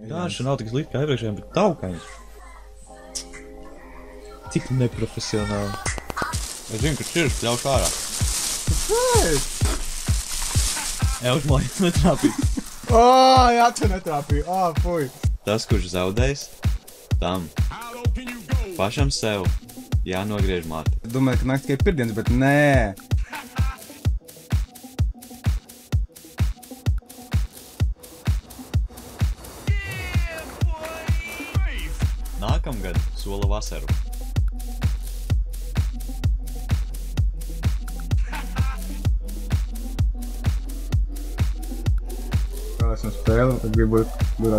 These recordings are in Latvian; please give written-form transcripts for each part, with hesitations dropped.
Gāša nav tik slikti kā iepriekšējiem, bet taukaņas. Cik neprofesionāli. Es zinu, ka šķiras pļaušu ārā. Kāpēc? Uzmājies netrāpīt. Jā, tu netrāpīji. Fuj. Tas, kurš zaudējis, tam pašam sev jānogriež mati. Domāju, ka nakts tikai pirmdienas, bet nē. Nākamgad sola vasaru. Esmu spēli, gribu būt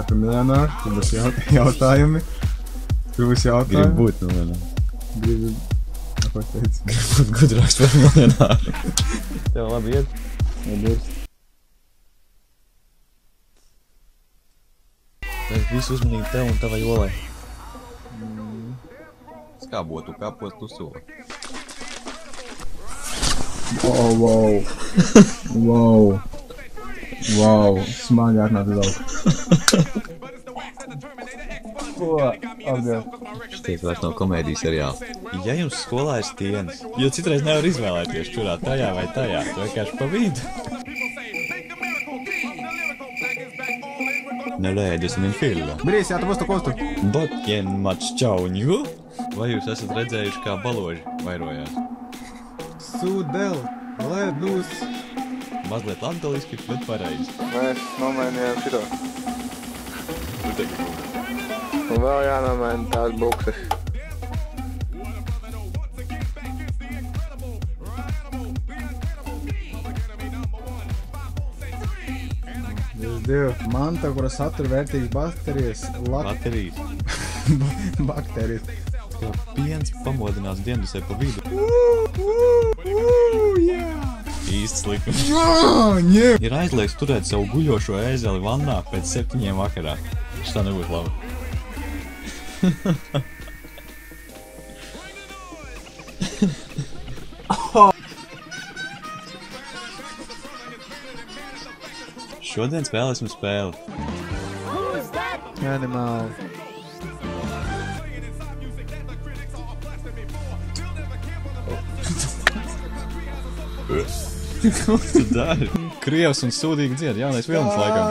par miljonāru, tur būs jautājumi. Tur būs jautājumi. Gribu būt miljonāru. Gribu... Ko teici? Gribu būt gudrāks par miljonāru. Tev labi iet? Paldies. Tagad visu uzmanīgi tev un tavai olai. Skābotu kapos tu soli. Wow, smagi atnāca daudz. Ko? Apgāj. Šķiet vairs nav komēdijas seriāli. Ja jums skolā ir stienas, jo citreiz nevar izvēlēties čurāt tajā vai tajā, tu vienkārši pa vidu. Nelēdis un infilla. Brīs, jā, tu būs tu kostu. Botjen maččauņu. Vai jūs esat redzējuši, kā baloži vairojās? Sūdel, ledus. Mazliet latgaliski, bet pareizi. Mēs nomainījām šito. Un vēl jānomaina tās bukses. Manta, kura satura vērtīgas baterijas. Baterijas. Baktērijas. Kā piens pamodinās diendusē pa vidu. Īsts likums. Ir aizliegts turēt savu guļošo ēzeli vannā pēc 7 vakarā. Šitā nebūtu labi. Šodien spēlēsim spēli. Animāli. Ko tu dari? Krievs un sūdīgi dzied, jaunais vilnis laikam.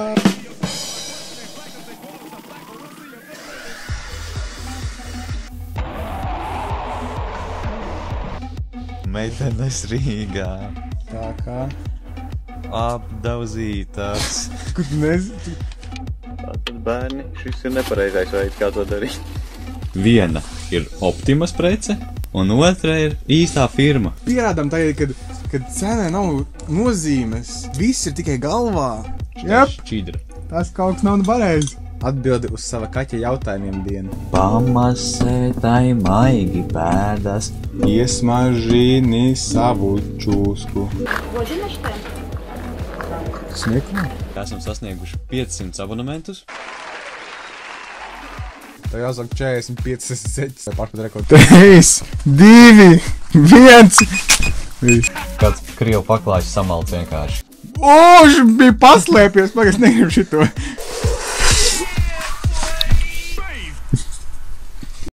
Meitenes Rīgā. Tā kā? Apdauzītas. Kur tu nezini? Tātad bērni, šis ir nepareizais veids, kā to darīt. Viena ir Optimas prece, un otra ir īstā firma. Pierādām tagad, kad cenai nav nozīmes. Viss ir tikai galvā. Jep, Šķidra. tas kaut kas nav pareizi. Atbildi uz sava kaķa jautājumiem dienu. Pamasētai maigi pēdas. Iesmažini savu čūsku. Sniekuma? Esam sasnieguši 500 abonementus. Tev jāsaka 45, 67. Vai pārpat rekordu. 3, 2, 1. Kāds krievu paklājs samalc vienkārši. Viņš bija paslēpies, pagaid, es negribu šito.